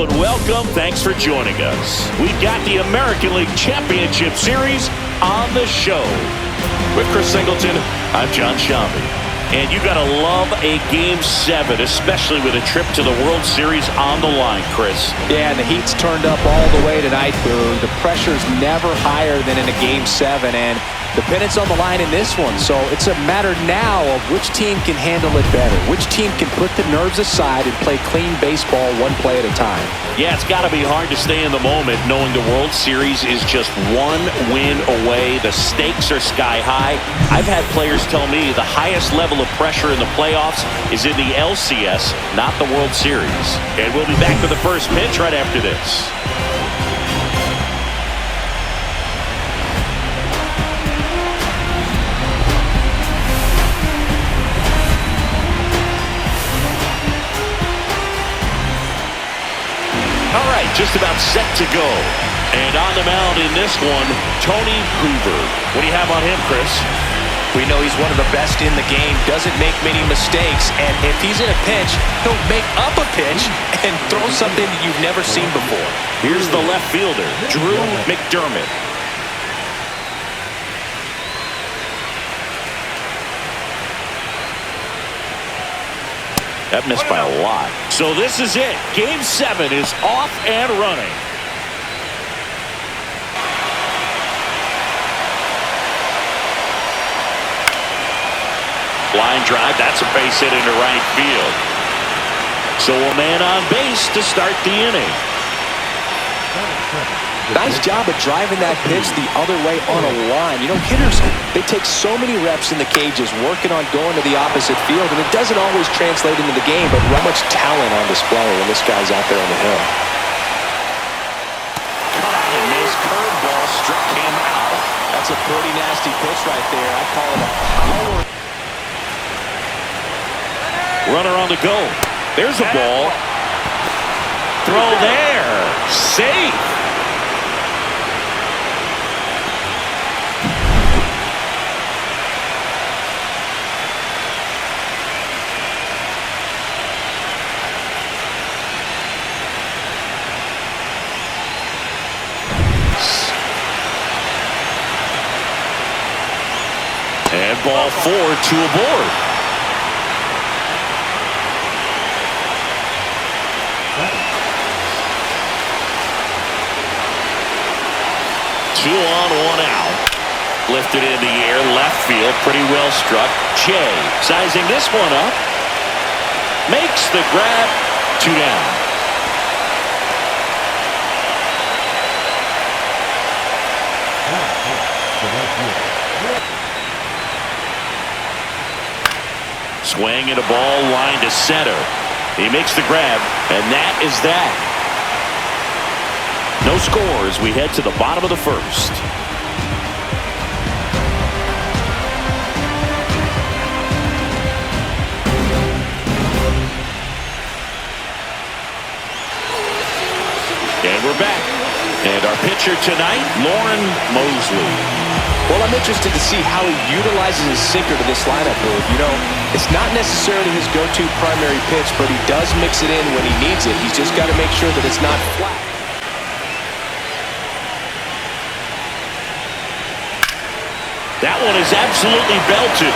and welcome. Thanks for joining us. We've got the American League Championship Series on the show. With Chris Singleton, I'm John Shambi. And you gotta love a Game 7, especially with a trip to the World Series on the line, Chris. Yeah, and the heat's turned up all the way tonight, Boo. The pressure's never higher than in a Game 7, and the pennant's on the line in this one. So it's a matter now of which team can handle it better, which team can put the nerves aside and play clean baseball one play at a time. Yeah, it's got to be hard to stay in the moment knowing the World Series is just one win away. The stakes are sky high. I've had players tell me the highest level of pressure in the playoffs is in the ALCS, not the World Series. And we'll be back with the first pitch right after this. All right, just about set to go. And on the mound in this one, Tony Hoover. What do you have on him, Chris? We know he's one of the best in the game, doesn't make many mistakes, and if he's in a pinch, he'll make up a pitch and throw something that you've never seen before. Here's the left fielder, Drew McDermott. That missed by a lot. So this is it. Game 7 is off and running. Line drive. That's a base hit into right field. So a man on base to start the inning. Nice job of driving that pitch the other way on a line. You know, hitters, they take so many reps in the cages working on going to the opposite field, and it doesn't always translate into the game, but how much talent on display when this guy's out there on the hill. Caught and missed curveball, struck him out. That's a pretty nasty pitch right there. I call it a power. Runner on the go. There's a ball. Throw there. Safe. And ball 4, 2 aboard. Two on, 1 out. Lifted in the air, left field, pretty well struck. Jay sizing this one up. Makes the grab, 2 down. Swing and a ball line to center. He makes the grab, and that is that. No score as we head to the bottom of the first. And we're back. And our pitcher tonight, Lauren Mosley. Well, I'm interested to see how he utilizes his sinker to this lineup move. You know, it's not necessarily his go-to primary pitch, but he does mix it in when he needs it. He's just got to make sure that it's not flat. That one is absolutely belted.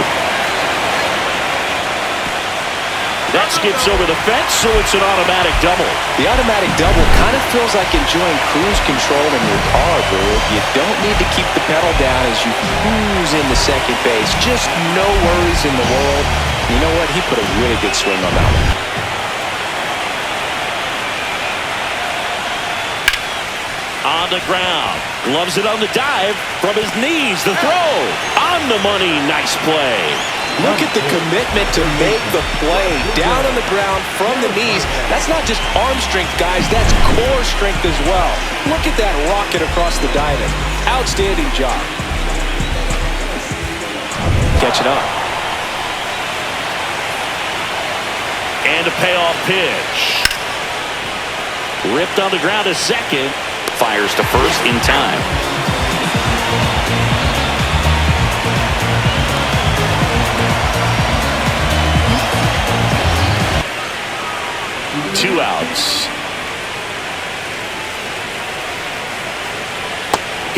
That skips over the fence, so it's an automatic double. The automatic double kind of feels like enjoying cruise control in your car, bro. You don't need to keep the pedal down as you cruise into second base. Just no worries in the world. You know what? He put a really good swing on that one. On the ground. Gloves it on the dive. From his knees, the throw. On the money. Nice play. Look at the commitment to make the play. Down on the ground from the knees. That's not just arm strength, guys. That's core strength as well. Look at that rocket across the diamond. Outstanding job. Catching up. And a payoff pitch. Ripped on the ground to second. Fires to first in time. Two outs.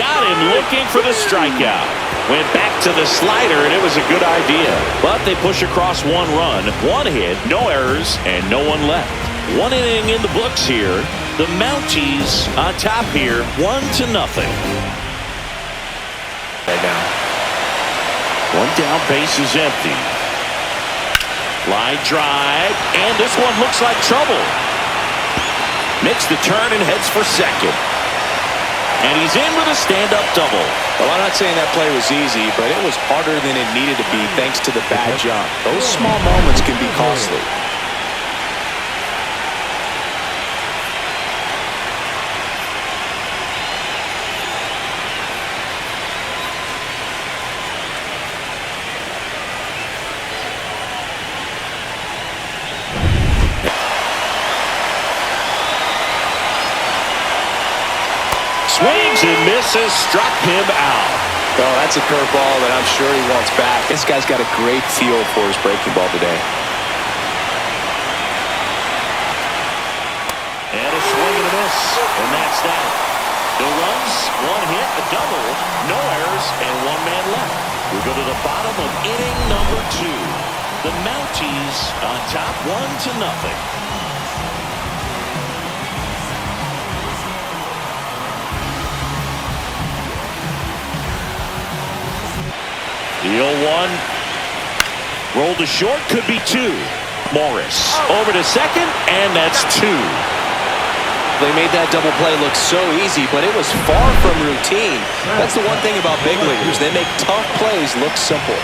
Got him looking for the strikeout. Went back to the slider, and it was a good idea. But they push across 1 run, 1 hit, no errors, and no one left. 1 inning in the books here. The Mounties on top here, 1-0. Right now. 1 down, base is empty. Line drive, and this one looks like trouble. Makes the turn and heads for second. And he's in with a stand-up double. Well, I'm not saying that play was easy, but it was harder than it needed to be thanks to the bad jump. Those small moments can be costly. Swings and misses, struck him out. Oh, that's a curveball that I'm sure he wants back. This guy's got a great feel for his breaking ball today. And a swing and a miss, and that's that. No runs, 1 hit, a double, no errors, and 1 man left. We go to the bottom of inning number 2. The Mounties on top 1-0. The 0-1. Rolled to short, could be 2. Morris over to second, and that's 2. They made that double play look so easy, but it was far from routine. That's the one thing about big leaguers. They make tough plays look simple.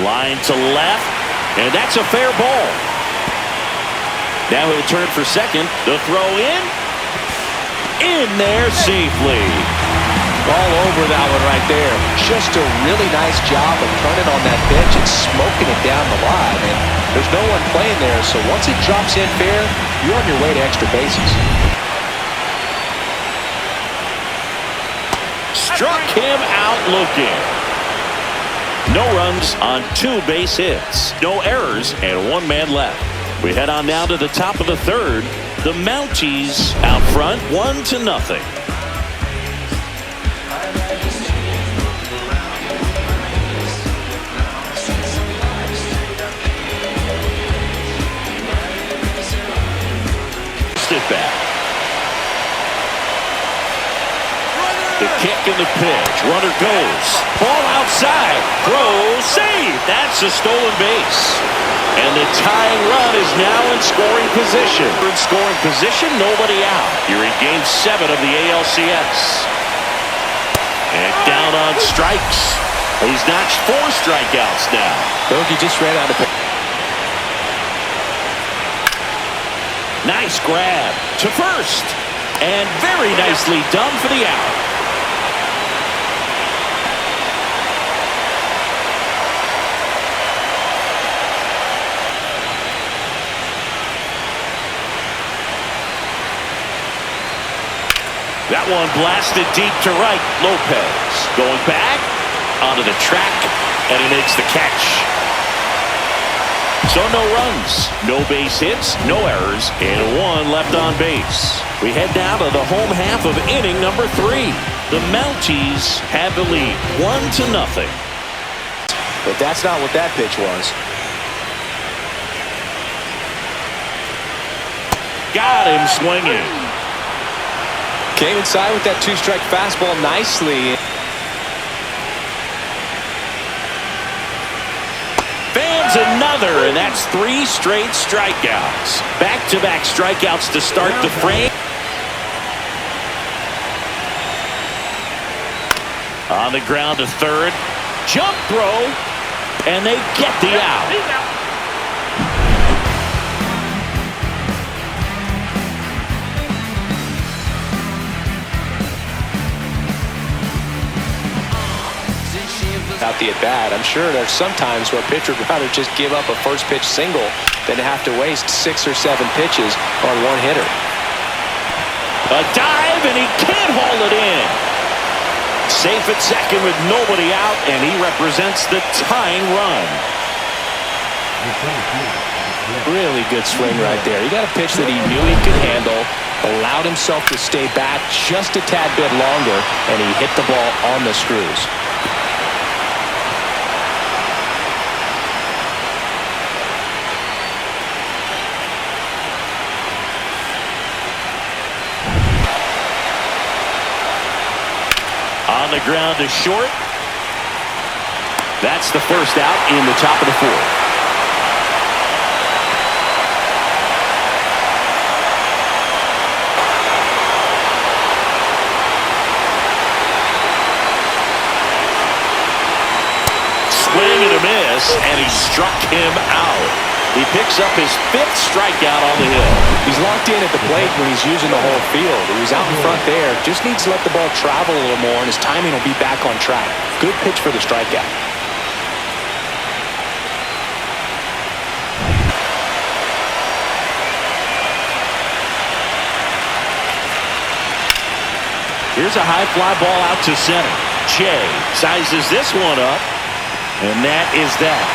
Line to left, and that's a fair ball. Now he'll turn for second. The throw in there safely. All over that one right there. Just a really nice job of turning on that pitch and smoking it down the line. And there's no one playing there, so once it drops in fair, you're on your way to extra bases. Struck him out looking. No runs on 2 base hits. No errors and 1 man left. We head on now to the top of the 3rd. The Mounties out front 1-0. It back. The kick and the pitch. Runner goes. Ball outside. Throw. Save. That's a stolen base. And the tying run is now in scoring position. In scoring position, nobody out. You're in Game 7 of the ALCS. And down on strikes. He's notched 4 strikeouts now. Bogey just ran out of pitch. Nice grab to first. And very nicely done for the out. That one blasted deep to right. Lopez going back onto the track, and he makes the catch. So no runs, no base hits, no errors, and 1 left on base. We head now to the home half of inning number 3. The Mounties have the lead 1-0. But that's not what that pitch was. Got him swinging. Came inside with that 2-strike fastball nicely. Fans another, and that's 3 straight strikeouts. Back-to-back strikeouts to start the frame. On the ground to third. Jump throw, and they get the out. Out the at-bat. I'm sure there's some times where a pitcher would rather just give up a first pitch single than to have to waste 6 or 7 pitches on 1 hitter. A dive, and he can't haul it in. Safe at second with nobody out, and he represents the tying run. Really good swing right there. He got a pitch that he knew he could handle, allowed himself to stay back just a tad bit longer, and he hit the ball on the screws. On the ground to short. That's the first out in the top of the fourth. Swing and a miss, and he struck him out. He picks up his 5th strikeout on the hill. He's locked in at the plate when he's using the whole field. He was out in front there. Just needs to let the ball travel a little more, and his timing will be back on track. Good pitch for the strikeout. Here's a high fly ball out to center. Che sizes this one up, and that is that.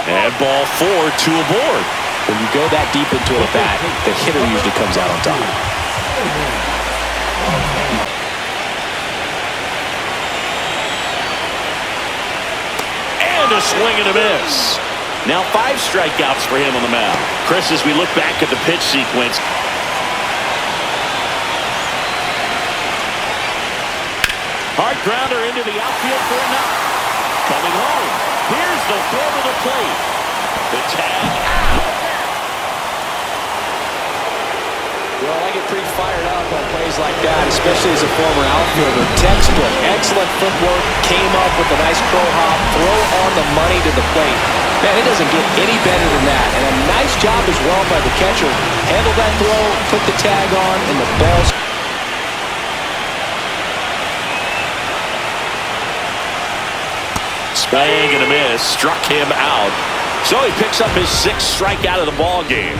And ball 4, 2 aboard. When you go that deep into a bat, the hitter usually comes out on top. And a swing and a miss. Now 5 strikeouts for him on the mound. Chris, as we look back at the pitch sequence, hard grounder into the outfield for a knock. Coming home. Here's the throw to the plate. The tag out. Well, I get pretty fired up on plays like that, especially as a former outfielder. Textbook, excellent footwork, came up with a nice crow hop, throw on the money to the plate. Man, it doesn't get any better than that. And a nice job as well by the catcher. Handled that throw, put the tag on, and the ball. Swing and a miss, struck him out. So he picks up his 6th strikeout of the ball game.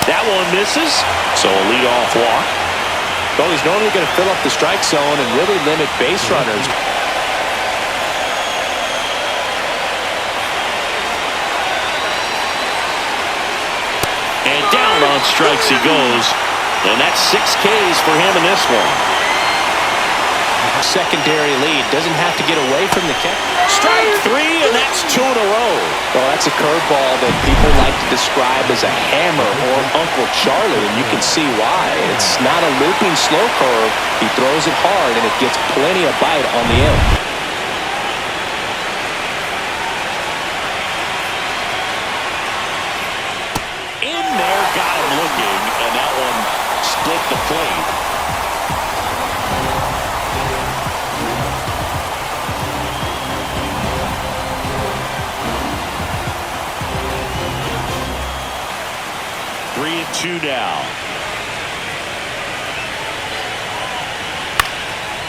That one misses, so a leadoff walk. Well, he's normally going to fill up the strike zone and really limit base runners. And down on strikes he goes. And that's 6 Ks for him in this one. Secondary lead. Doesn't have to get away from the catch. Strike 3, and that's 2 in a row. Well, that's a curveball that people like to describe as a hammer or Uncle Charlie, and you can see why. It's not a looping slow curve. He throws it hard, and it gets plenty of bite on the end. In there, got him looking, and that one split the plate. Three and 2 now.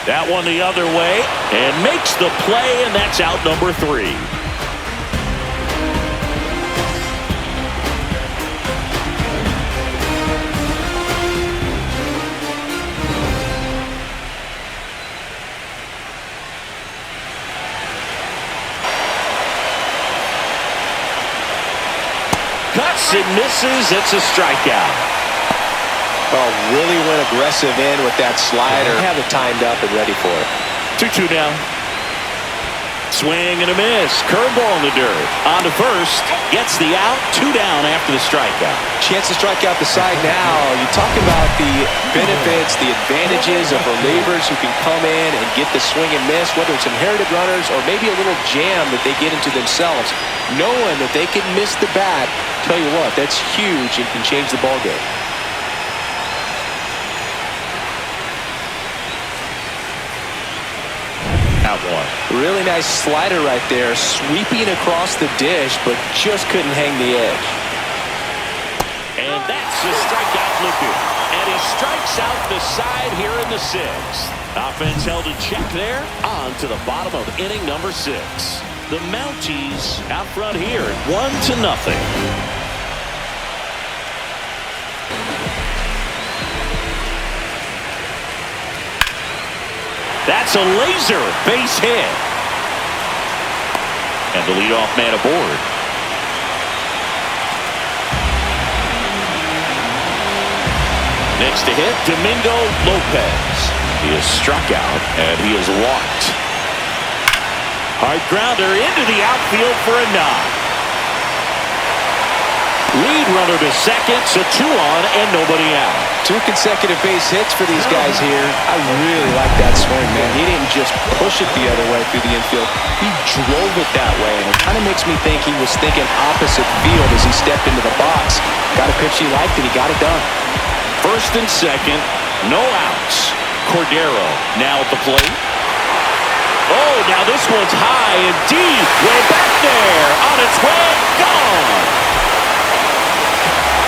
That one the other way and makes the play, and that's out number 3. Cuts and misses. It's a strikeout. Oh, really went aggressive in with that slider. Have it timed up and ready for it. 2-2 now. Swing and a miss. Curveball in the dirt. On to first. Gets the out. 2 down after the strikeout. Chance to strike out the side now. You talk about the benefits, the advantages of relievers who can come in and get the swing and miss, whether it's inherited runners or maybe a little jam that they get into themselves. Knowing that they can miss the bat, tell you what, that's huge and can change the ball game. That one. Really nice slider right there, sweeping across the dish, but just couldn't hang the edge. And that's a strikeout looking. And he strikes out the side here in the sixth. Offense held in check there. On to the bottom of inning number 6. The Mounties out front here, 1-0. That's a laser base hit. And the leadoff man aboard. Next to hit, Domingo Lopez. He is struck out, and he is walked. Hard grounder into the outfield for a knock. Lead runner to second, so 2 on and nobody out. 2 consecutive base hits for these guys here. I really like that swing, man. He didn't just push it the other way through the infield. He drove it that way, and it kind of makes me think he was thinking opposite field as he stepped into the box. Got a pitch he liked, and he got it done. First and second, no outs. Cordero now at the plate. Oh, now this one's high and deep. Way back there. On its way. Gone.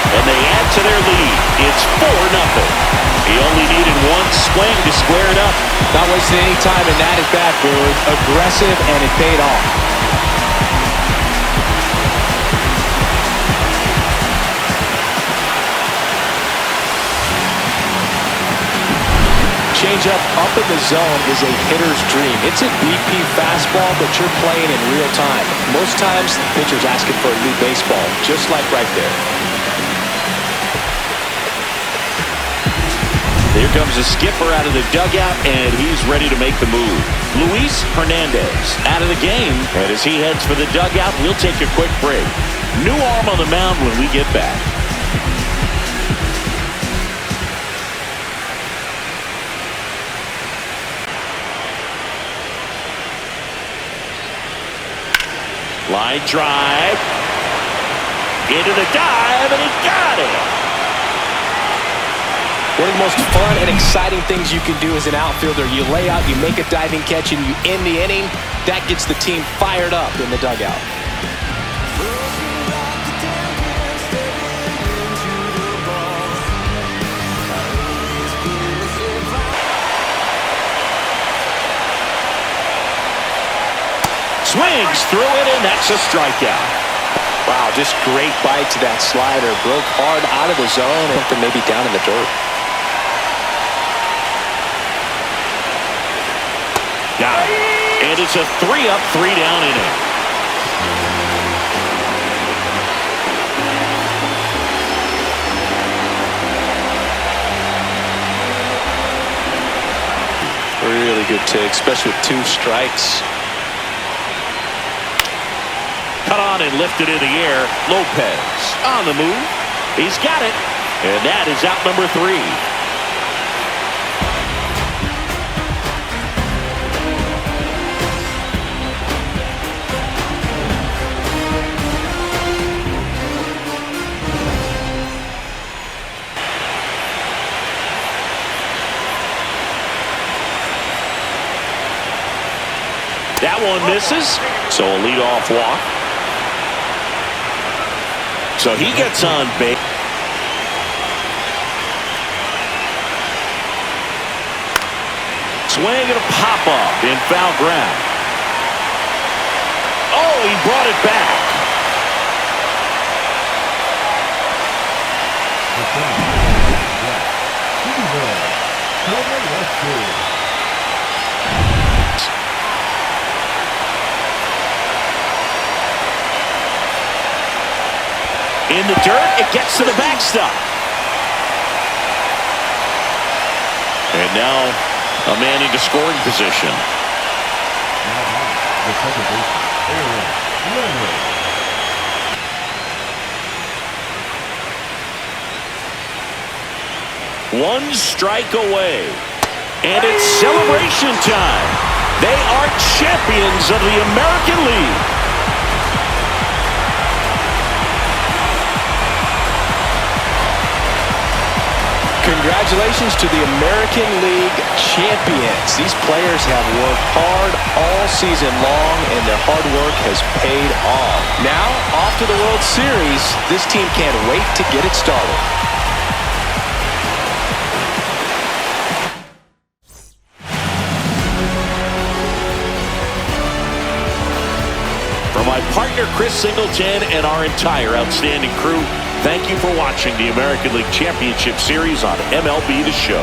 And they add to their lead. It's 4-0. He only needed 1 swing to square it up. Not wasting any time in that at bat, Bird. Aggressive, and it paid off. Changeup up in the zone is a hitter's dream. It's a BP fastball, but you're playing in real time. Most times, the pitcher's asking for a new baseball, just like right there. Here comes the skipper out of the dugout, and he's ready to make the move. Luis Hernandez out of the game, and as he heads for the dugout, we'll take a quick break. New arm on the mound when we get back. Line drive. Into the dive, and he got it. One of the most fun and exciting things you can do as an outfielder, you lay out, you make a diving catch, and you end the inning. That gets the team fired up in the dugout. Swings through it, and that's a strikeout. Wow, just great bite to that slider. Broke hard out of the zone and maybe down in the dirt. Got it. And it's a 3-up, 3-down inning. Really good take, especially with 2 strikes. Cut on and lifted in the air. Lopez on the move. He's got it. And that is out number 3. That one misses. So a leadoff walk. So he gets on base. Swing and a pop-up in foul ground. Oh, he brought it back. In the dirt, it gets to the backstop. And now a man into scoring position. One strike away. And it's celebration time. They are champions of the American League. Congratulations to the American League champions. These players have worked hard all season long, and their hard work has paid off. Now, off to the World Series. This team can't wait to get it started. For my partner, Chris Singleton, and our entire outstanding crew, thank you for watching the American League Championship Series on MLB The Show.